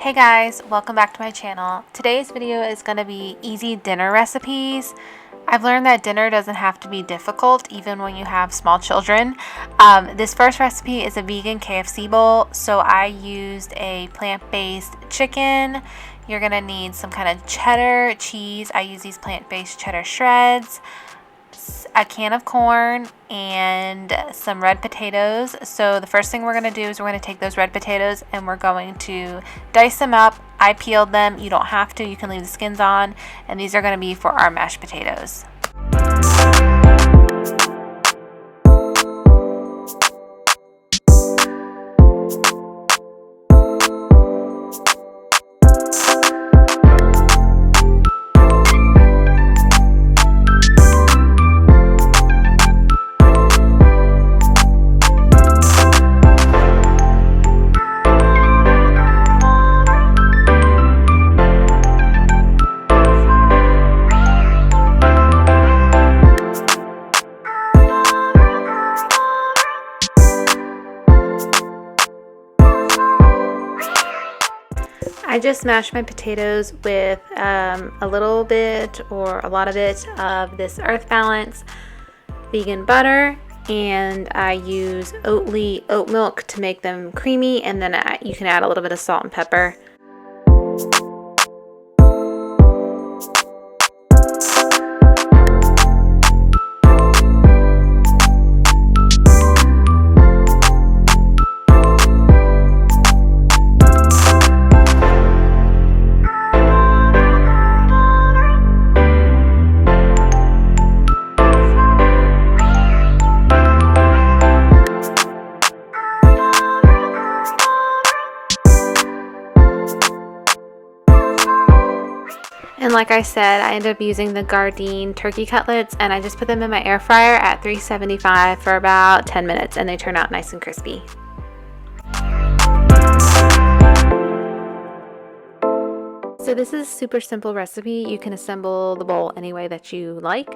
Hey guys, welcome back to my channel. Today's video is going to be easy dinner recipes. I've learned that dinner doesn't have to be difficult even when you have small children. This first recipe is a vegan KFC bowl, so I used a plant-based chicken. You're going to need some kind of cheddar cheese. I use these plant-based cheddar shreds, a can of corn, and some red potatoes. So the first thing we're going to do is we're going to take those red potatoes and we're going to dice them up. I peeled them. You don't have to. You can leave the skins on. And these are going to be for our mashed potatoes. I just mashed my potatoes with a little bit or a lot of it of this Earth Balance vegan butter, and I use Oatly oat milk to make them creamy, and then you can add a little bit of salt and pepper. And like I said, I ended up using the Gardein turkey cutlets, and I just put them in my air fryer at 375 for about 10 minutes, and they turn out nice and crispy. So this is a super simple recipe. You can assemble the bowl any way that you like.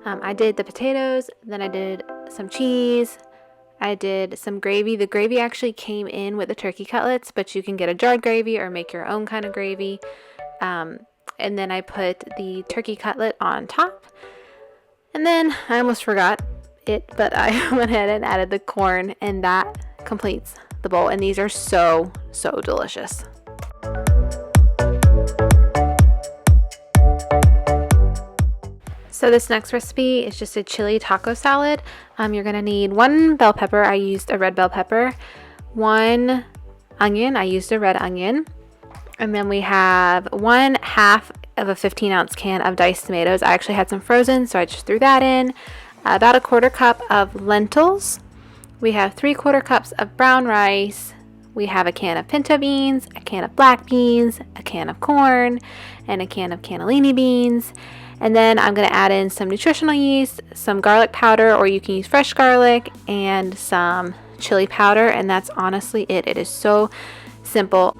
I did the potatoes, then I did some cheese, I did some gravy. The gravy actually came in with the turkey cutlets, but you can get a jarred gravy or make your own kind of gravy. And then I put the turkey cutlet on top. And then I almost forgot it, but I went ahead and added the corn, and that completes the bowl. And these are so, so delicious. So this next recipe is just a chili taco salad. You're gonna need 1 bell pepper. I used a red bell pepper. 1 onion. I used a red onion. And then we have 1/2 of a 15-ounce can of diced tomatoes. I actually had some frozen, so I just threw that in. About 1/4 cup of lentils. We have 3/4 cups of brown rice. We have a can of pinto beans, a can of black beans, a can of corn, and a can of cannellini beans. And then I'm going to add in some nutritional yeast, some garlic powder, or you can use fresh garlic, and some chili powder. And that's honestly it. It is so simple.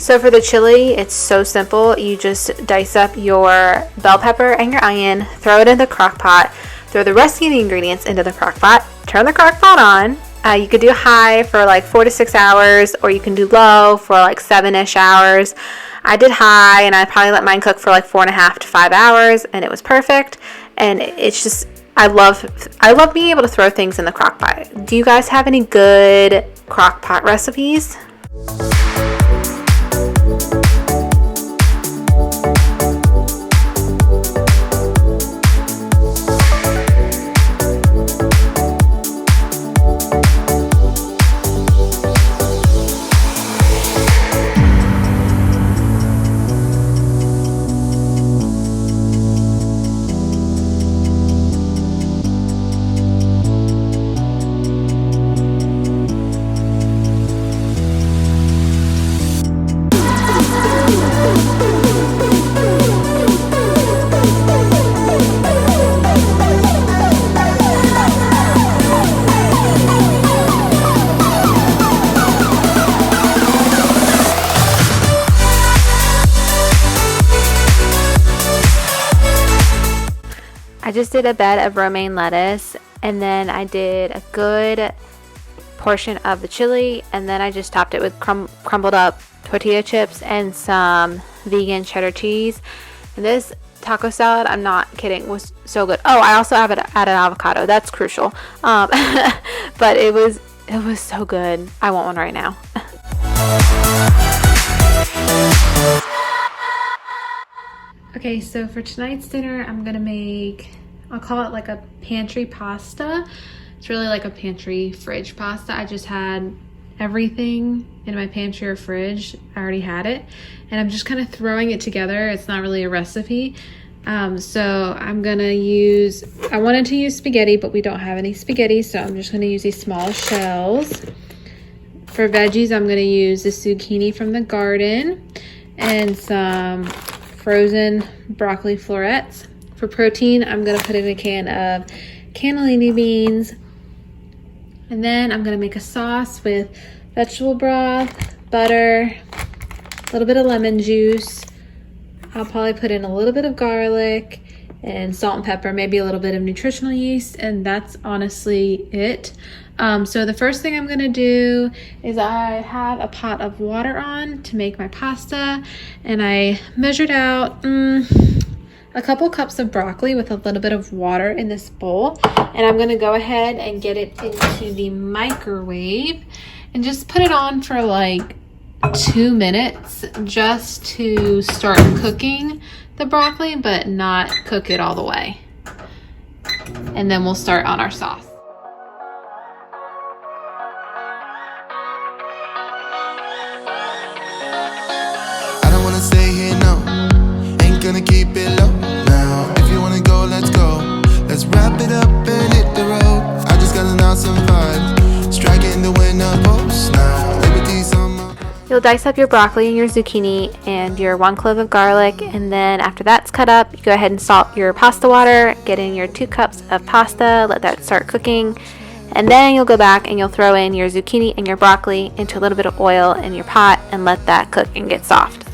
So for the chili, it's so simple. You just dice up your bell pepper and your onion, throw it in the crock pot, throw the rest of the ingredients into the crock pot, turn the crock pot on. You could do high for like 4 to 6 hours, or you can do low for like 7-ish hours. I did high, and I probably let mine cook for like 4.5 to 5 hours, and it was perfect. And it's just, I love being able to throw things in the crock pot. Do you guys have any good crock pot recipes? I just did a bed of romaine lettuce, and then I did a good portion of the chili, and then I just topped it with crumbled up tortilla chips and some vegan cheddar cheese. And this taco salad, I'm not kidding, was so good. Oh, I also added avocado. That's crucial. But it was so good. I want one right now. Okay, so for tonight's dinner, I'm gonna make, I'll call it like a pantry pasta. It's really like a pantry fridge pasta. I just had everything in my pantry or fridge. I already had it, and I'm just kind of throwing it together. It's not really a recipe. So I'm gonna use, I wanted to use spaghetti, but we don't have any spaghetti, so I'm just gonna use these small shells. For veggies, I'm gonna use the zucchini from the garden and some frozen broccoli florets. For protein, I'm gonna put in a can of cannellini beans, and then I'm gonna make a sauce with vegetable broth, butter, a little bit of lemon juice. I'll probably put in a little bit of garlic and salt and pepper, maybe a little bit of nutritional yeast, and that's honestly it. So the first thing I'm gonna do is I have a pot of water on to make my pasta, and I measured out a couple cups of broccoli with a little bit of water in this bowl, and I'm gonna go ahead and get it into the microwave and just put it on for like 2 minutes just to start cooking the broccoli, but not cook it all the way. And then we'll start on our sauce. I don't wanna stay here, no. Ain't gonna keep it low now. If you wanna go, let's go. Let's wrap it up and hit the road. I just got an awesome vibe, striking the winner post now. Liberty's on my... You'll dice up your broccoli and your zucchini and your 1 clove of garlic, and then after that's cut up, you go ahead and salt your pasta water, get in your 2 cups of pasta, let that start cooking, and then you'll go back and you'll throw in your zucchini and your broccoli into a little bit of oil in your pot and let that cook and get soft.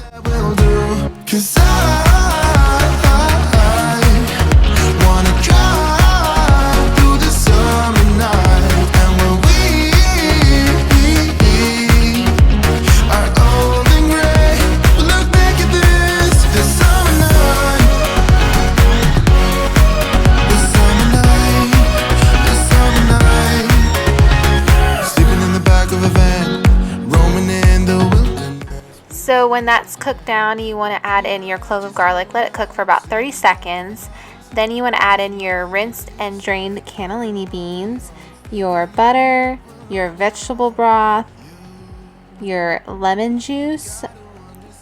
So when that's cooked down, you want to add in your clove of garlic, let it cook for about 30 seconds. Then you want to add in your rinsed and drained cannellini beans, your butter, your vegetable broth, your lemon juice,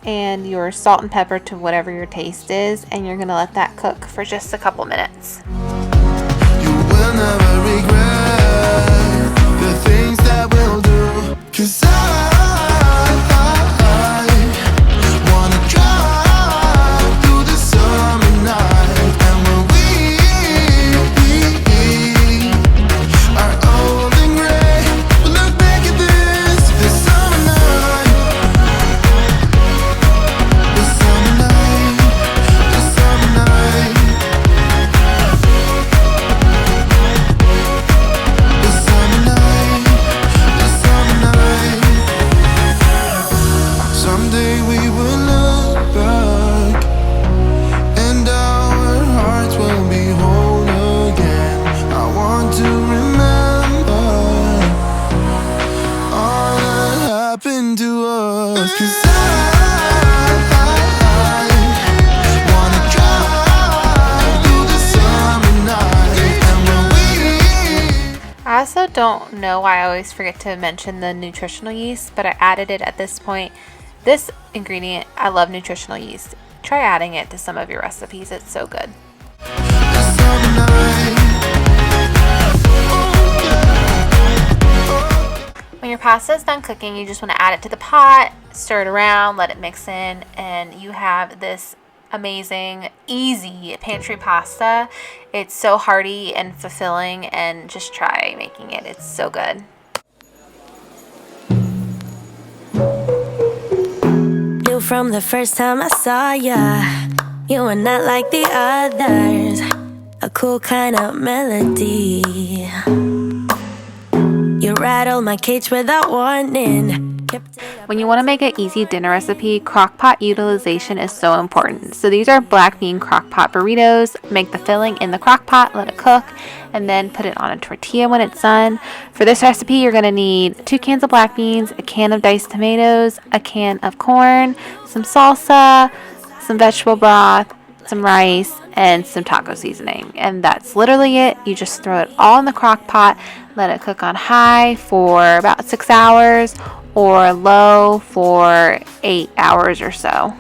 and your salt and pepper to whatever your taste is, and you're going to let that cook for just a couple minutes. You will never regret the things that we'll do, 'cause I wanna drive through the summer night, and when we are old and gray, we'll look back at this summer night, this summer night, this summer night, this summer night, this summer night. Someday we will look back, and our hearts will be whole again. I want to remember all that happened to us, 'cause I wanna drive through the summer night, and when we... I also don't know why I always forget to mention the nutritional yeast, but I added it at this point. This ingredient, I love nutritional yeast. Try adding it to some of your recipes. It's so good. When your pasta is done cooking, you just want to add it to the pot, stir it around, let it mix in, and you have this amazing, easy pantry pasta. It's so hearty and fulfilling, and just try making it. It's so good. Knew from the first time I saw ya, you were not like the others. a cool kind of melody. You rattle my cage without warning. When you want to make an easy dinner recipe, crock pot utilization is so important. So these are black bean crock pot burritos. Make the filling in the crock pot, let it cook, and then put it on a tortilla when it's done. For this recipe, you're going to need 2 cans of black beans, a can of diced tomatoes, a can of corn, some salsa, some vegetable broth, some rice, and some taco seasoning. And that's literally it. You just throw it all in the crock pot, let it cook on high for about 6 hours or low for 8 hours or so.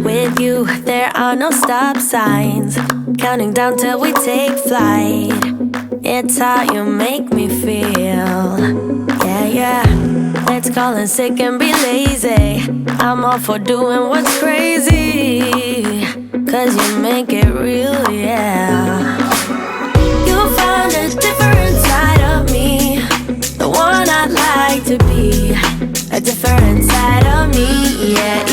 With you, there are no stop signs. Counting down till we take flight. It's how you make me feel. Yeah, yeah. Let's call in sick and be lazy. I'm all for doing what's crazy. Cause you make it real, yeah. You found a different side of me, the one I'd like to be. A different side of me, yeah,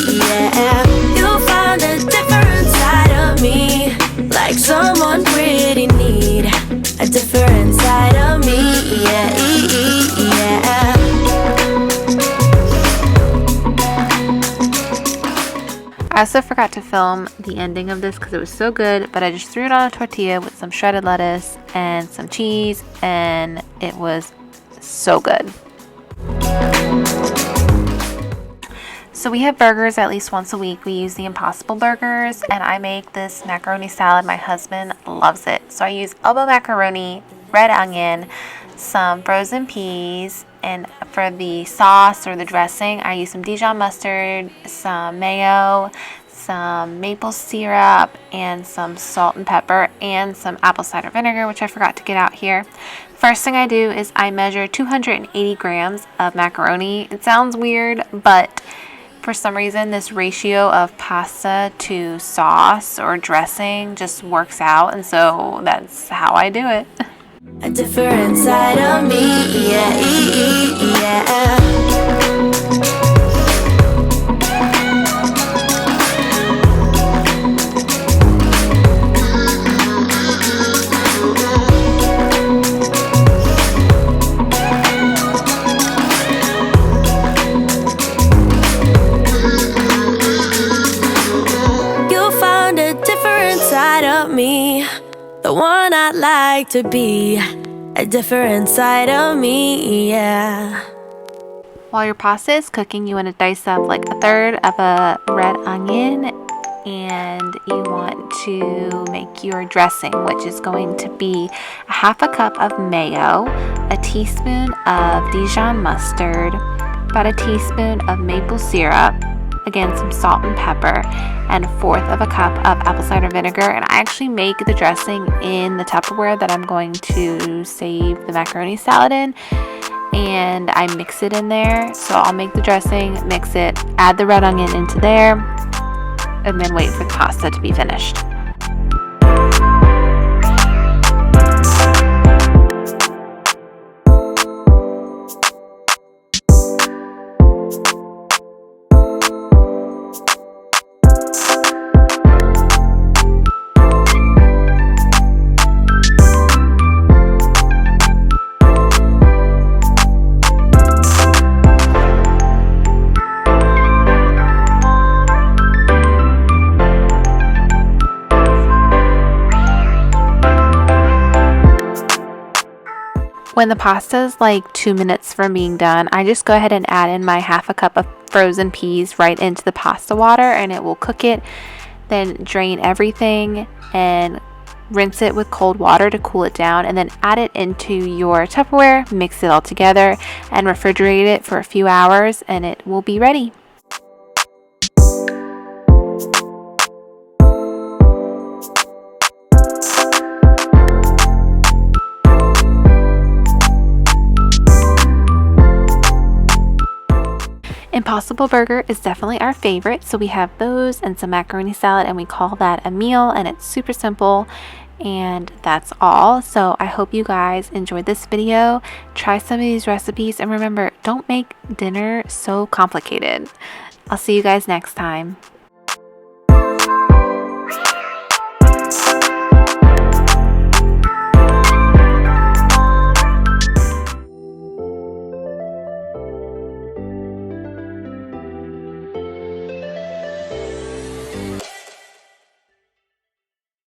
yeah. You found a different side of me, like someone pretty need. A different side of me, yeah, yeah. I also forgot to film the ending of this because it was so good, but I just threw it on a tortilla with some shredded lettuce and some cheese, and it was so good. So we have burgers at least once a week. We use the Impossible burgers, and I make this macaroni salad. My husband loves it. So I use elbow macaroni, red onion, some frozen peas, and for the sauce or the dressing, I use some Dijon mustard, some mayo, some maple syrup, and some salt and pepper, and some apple cider vinegar, which I forgot to get out here. First thing I do is I measure 280 grams of macaroni. It sounds weird, but for some reason this ratio of pasta to sauce or dressing just works out, and so that's how I do it. A different side of me, yeah, yeah. You found a different side of me, the one I'd like to be. A different side of me, yeah. While your pasta is cooking, you want to dice up like a third of a red onion, and you want to make your dressing, which is going to be a half a cup of mayo, a teaspoon of Dijon mustard, about a teaspoon of maple syrup, again some salt and pepper, and 1/4 of a cup of apple cider vinegar. And I actually make the dressing in the Tupperware that I'm going to save the macaroni salad in, and I mix it in there. So I'll make the dressing, mix it, add the red onion into there, and then wait for the pasta to be finished. When the pasta is like 2 minutes from being done, I just go ahead and add in my half a cup of frozen peas right into the pasta water, and it will cook it. Then drain everything and rinse it with cold water to cool it down, and then add it into your Tupperware, mix it all together, and refrigerate it for a few hours, and it will be ready. Impossible Burger is definitely our favorite, so we have those and some macaroni salad, and we call that a meal, and it's super simple. And that's all. So I hope you guys enjoyed this video. Try some of these recipes, and remember, don't make dinner so complicated. I'll see you guys next time.